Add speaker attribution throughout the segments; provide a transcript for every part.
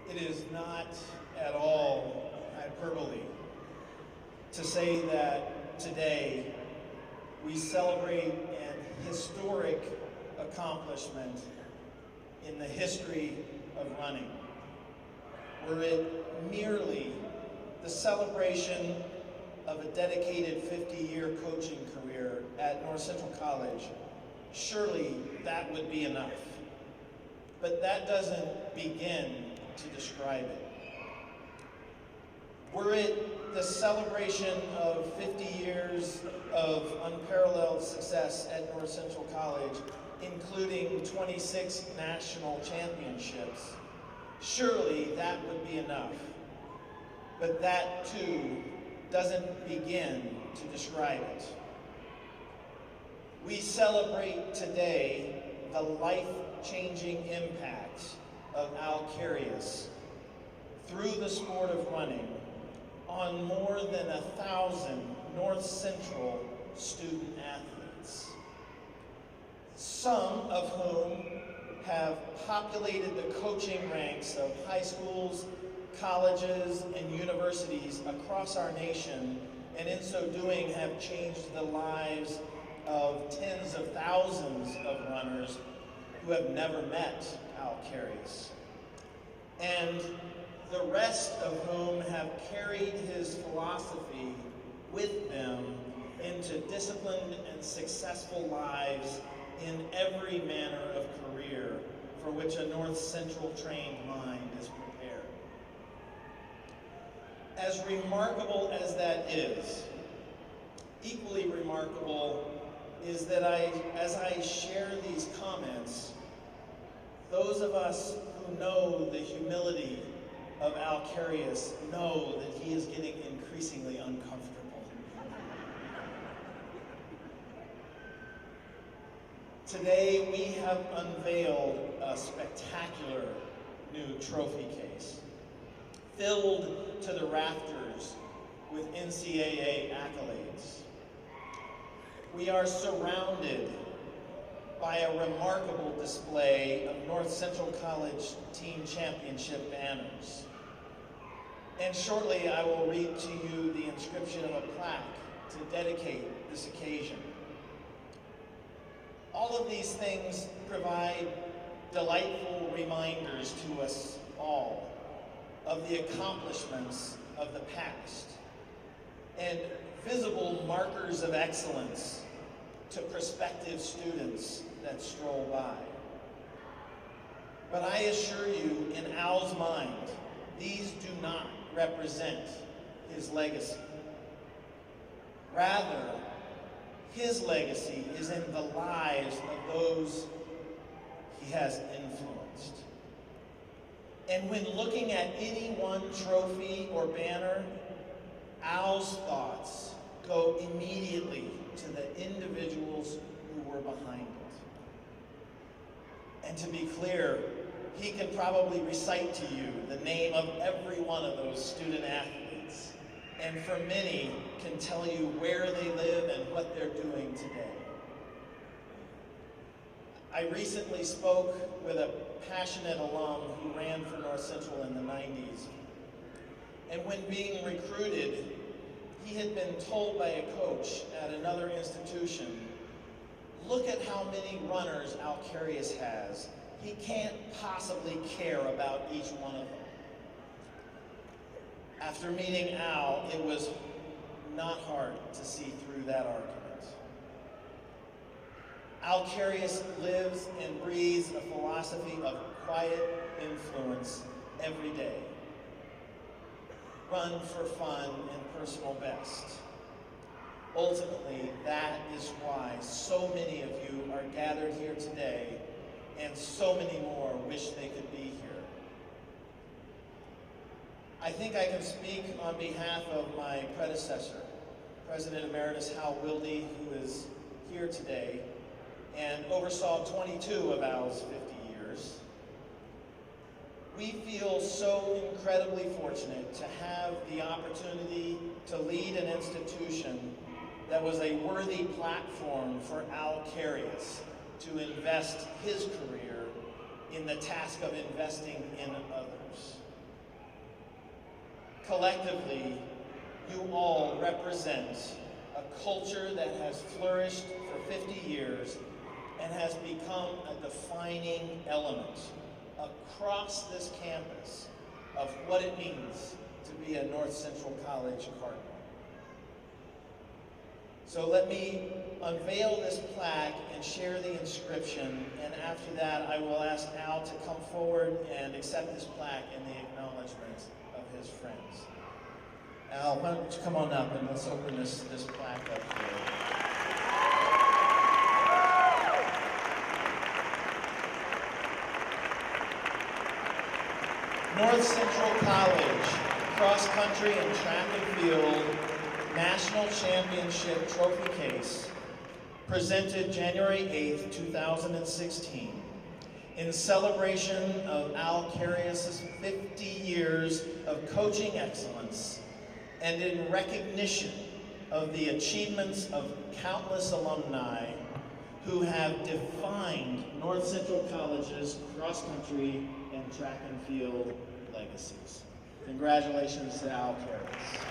Speaker 1: It is not at all hyperbole to say that today we celebrate an historic accomplishment in the history of running. Were it merely the celebration of a dedicated 50-year coaching career at North Central College, surely that would be enough. But that doesn't begin to describe it. Were it the celebration of 50 years of unparalleled success at North Central College, including 26 national championships, surely that would be enough. But that too doesn't begin to describe it. We celebrate today the life-changing impact of Carius through the sport of running on more than 1,000 North Central student athletes, some of whom have populated the coaching ranks of high schools, colleges, and universities across our nation, and in so doing have changed the lives of tens of thousands of runners who have never met Carius, and the rest of whom have carried his philosophy with them into disciplined and successful lives in every manner of career for which a North Central trained mind is prepared. As remarkable as that is, equally remarkable is that as I share these comments, those of us who know the humility of Carius know that he is getting increasingly uncomfortable. Today we have unveiled a spectacular new trophy case, filled to the rafters with NCAA accolades. We are surrounded by a remarkable display of North Central College team championship banners. And shortly I will read to you the inscription of a plaque to dedicate this occasion. All of these things provide delightful reminders to us all of the accomplishments of the past and visible markers of excellence to prospective students that stroll by. But I assure you, in Al's mind, these do not represent his legacy. Rather, his legacy is in the lives of those he has influenced. And when looking at any one trophy or banner, Al's thoughts go immediately to the individuals who were behind it. And to be clear, he can probably recite to you the name of every one of those student athletes, and for many can tell you where they live and what they're doing today. I recently spoke with a passionate alum who ran for North Central in the 90s. And when being recruited, he had been told by a coach at another institution, look at how many runners Carius has. He can't possibly care about each one of them. After meeting Al, it was not hard to see through that argument. Carius lives and breathes a philosophy of quiet influence every day. Run for fun and personal best. Ultimately, that is why so many of you are gathered here today, and so many more wish they could be here. I think I can speak on behalf of my predecessor, President Emeritus Hal Wilde, who is here today and oversaw 22 of Al's 50 years. We feel so incredibly fortunate to have the opportunity to lead an institution that was a worthy platform for Carius to invest his career in the task of investing in others. Collectively, you all represent a culture that has flourished for 50 years and has become a defining element across this campus of what it means to be a North Central College Cardinal. So let me unveil this plaque and share the inscription, and after that I will ask Al to come forward and accept this plaque in the acknowledgement of his friends. Al, why don't you come on up and let's open this plaque up here. North Central College, cross country and track and field, National Championship Trophy Case, presented January 8th, 2016, in celebration of Al Carius' 50 years of coaching excellence and in recognition of the achievements of countless alumni who have defined North Central College's cross-country and track and field legacies. Congratulations to Al Carius.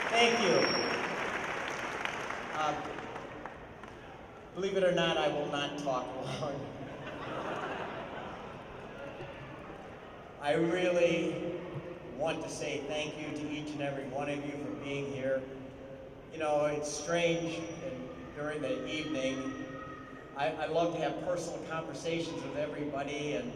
Speaker 1: Thank you. Believe it or not, I will not talk long. I really want to say thank you to each and every one of you for being here. You know, it's strange, and during the evening, I love to have personal conversations with everybody, and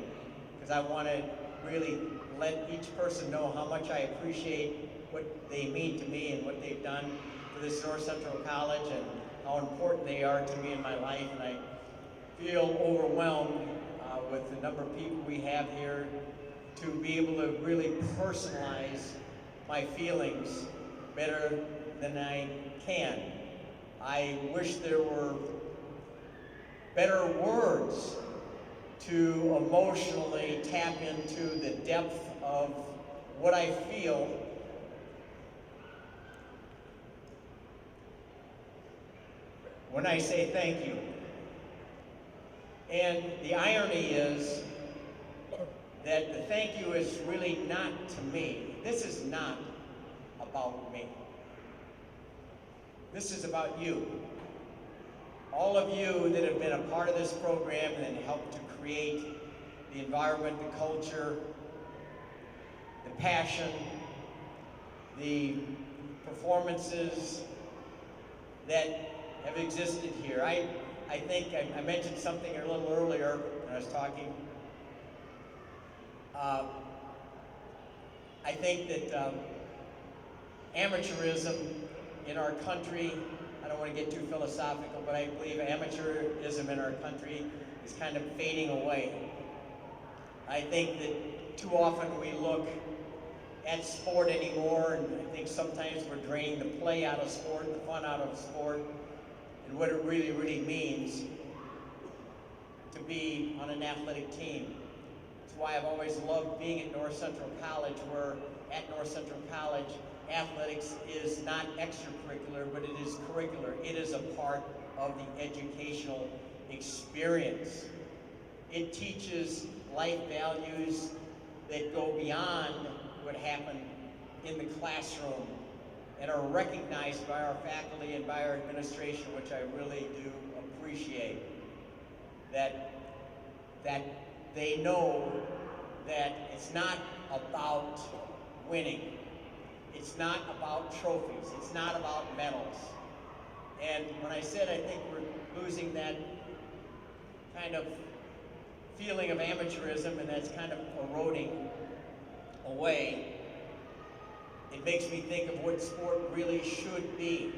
Speaker 1: because I want to really let each person know how much I appreciate what they mean to me and what they've done for this North Central College and how important they are to me in my life. And I feel overwhelmed with the number of people we have here to be able to really personalize my feelings better than I can. I wish there were better words to emotionally tap into the depth of what I feel when I say thank you. And the irony is that the thank you is really not to me. This is not about me. This is about you. All of you that have been a part of this program and helped to create the environment, the culture, the passion, the performances that have existed here. I think I mentioned something a little earlier when I was talking. I think that amateurism in our country, I don't want to get too philosophical, but I believe amateurism in our country is kind of fading away. I think that too often we look at sport anymore, and I think sometimes we're draining the play out of sport, the fun out of sport, and what it really, really means to be on an athletic team. That's why I've always loved being at North Central College, where at North Central College, athletics is not extracurricular, but it is curricular. It is a part of the educational experience. It teaches life values that go beyond what happened in the classroom and are recognized by our faculty and by our administration, which I really do appreciate. That they know that it's not about winning. It's not about trophies. It's not about medals. And when I said I think we're losing that kind of feeling of amateurism and that's kind of eroding away, it makes me think of what sport really should be.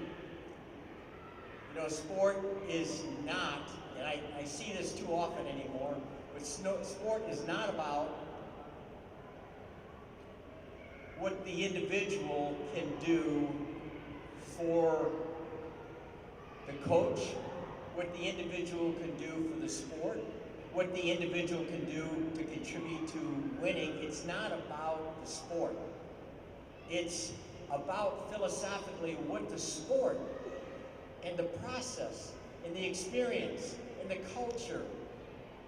Speaker 2: You know, sport is not, and I see this too often anymore, but sport is not about what the individual can do for the coach, what the individual can do for the sport, what the individual can do to contribute to winning. It's not about the sport. It's about philosophically what the sport and the process and the experience and the culture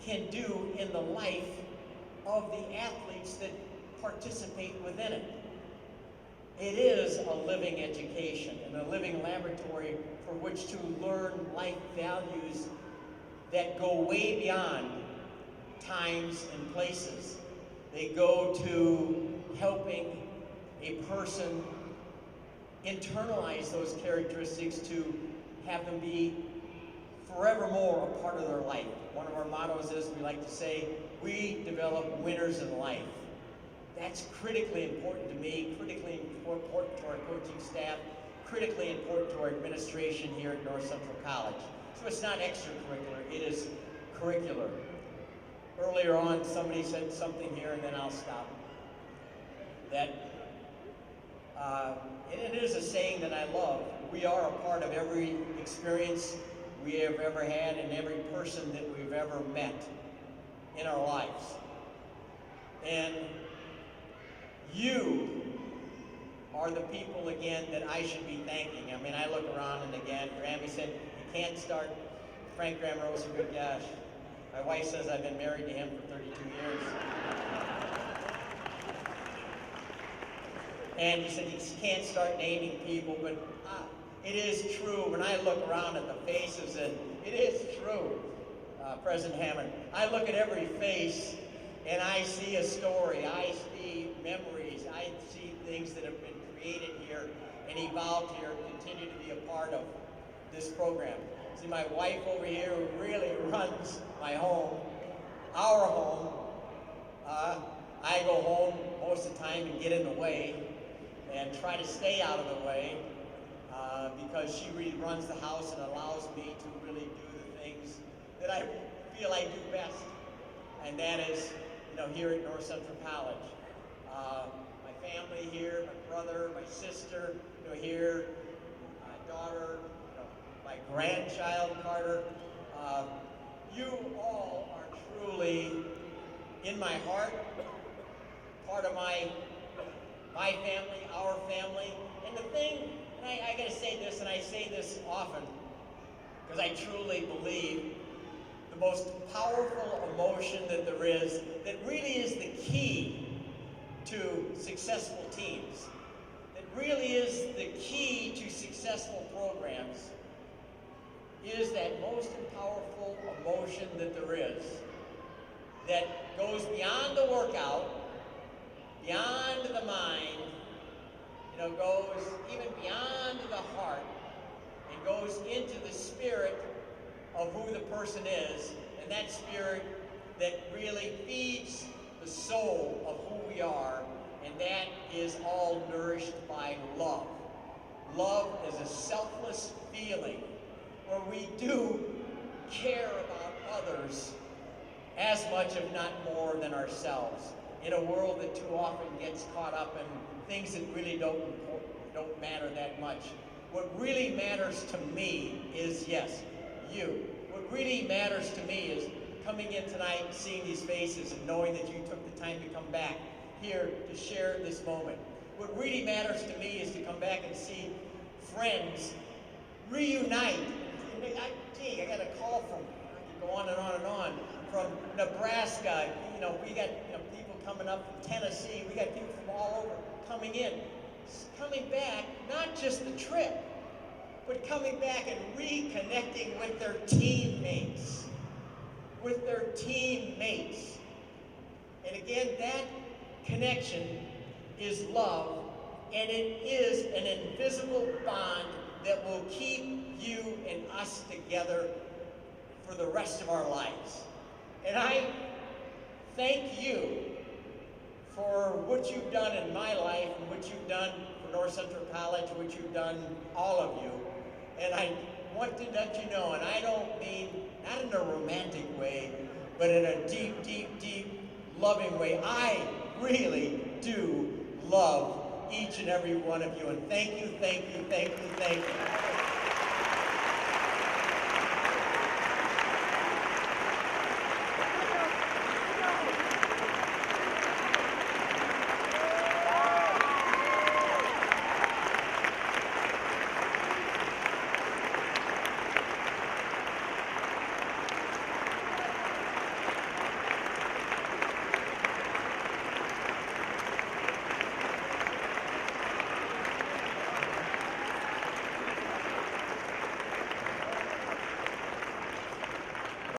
Speaker 2: can do in the life of the athletes that participate within it. It is a living education and a living laboratory for which to learn life values that go way beyond times and places. They go to helping a person internalize those characteristics to have them be forevermore a part of their life. One of our mottos is, we like to say, we develop winners in life. That's critically important to me, critically important to our coaching staff, critically important to our administration here at North Central College. So it's not extracurricular, it is curricular. Earlier on, somebody said something here, and then I'll stop. That, and it is a saying that I love, we are a part of every experience we have ever had and every person that we've ever met in our lives. And you are the people, again, that I should be thanking. I mean, I look around, and again, Grammy said, you can't start, Frank Grammer was a good gosh. My wife says I've been married to him for 32 years. And he said, you can't start naming people, but it is true. When I look around at the faces, and it is true, President Hammond, I look at every face, and I see a story, I see memories, I see things that have been created here and evolved here and continue to be a part of this program. See, my wife over here who really runs my home, our home. I go home most of the time and get in the way and try to stay out of the way because she really runs the house and allows me to really do the things that I feel I do best. And that is, you know, here at North Central College. My family here, my brother, my sister, you know, here, my daughter, you know, my grandchild, Carter. You all are truly in my heart, part of my family, our family. And the thing, and I gotta say this, and I say this often, because I truly believe the most powerful emotion that there is, that really is the key to successful teams, that really is the key to successful programs, is that most powerful emotion that there is, that goes beyond the workout, beyond the mind, you know, goes even beyond the heart, and goes into the spirit of who the person is, and that spirit that really feeds the soul of who we are, and that is all nourished by love. Love is a selfless feeling where we do care about others as much, if not more, than ourselves. In a world that too often gets caught up in things that really don't matter that much. What really matters to me is, yes, you. What really matters to me is coming in tonight, seeing these faces, and knowing that you took the time to come back here to share this moment. What really matters to me is to come back and see friends reunite. I got a call from, I could go on and on and on, from Nebraska. You know, we got people coming up from Tennessee. We got people from all over coming in, coming back, not just the trip, but coming back and reconnecting with their teammates. And again, that connection is love, and it is an invisible bond that will keep you and us together for the rest of our lives. And I thank you for what you've done in my life and what you've done for North Central College, what you've done, all of you. And I want to let you know, and I don't mean, not in a romantic way, but in a deep, deep, deep, loving way. I really do love each and every one of you, and thank you, thank you, thank you, thank you.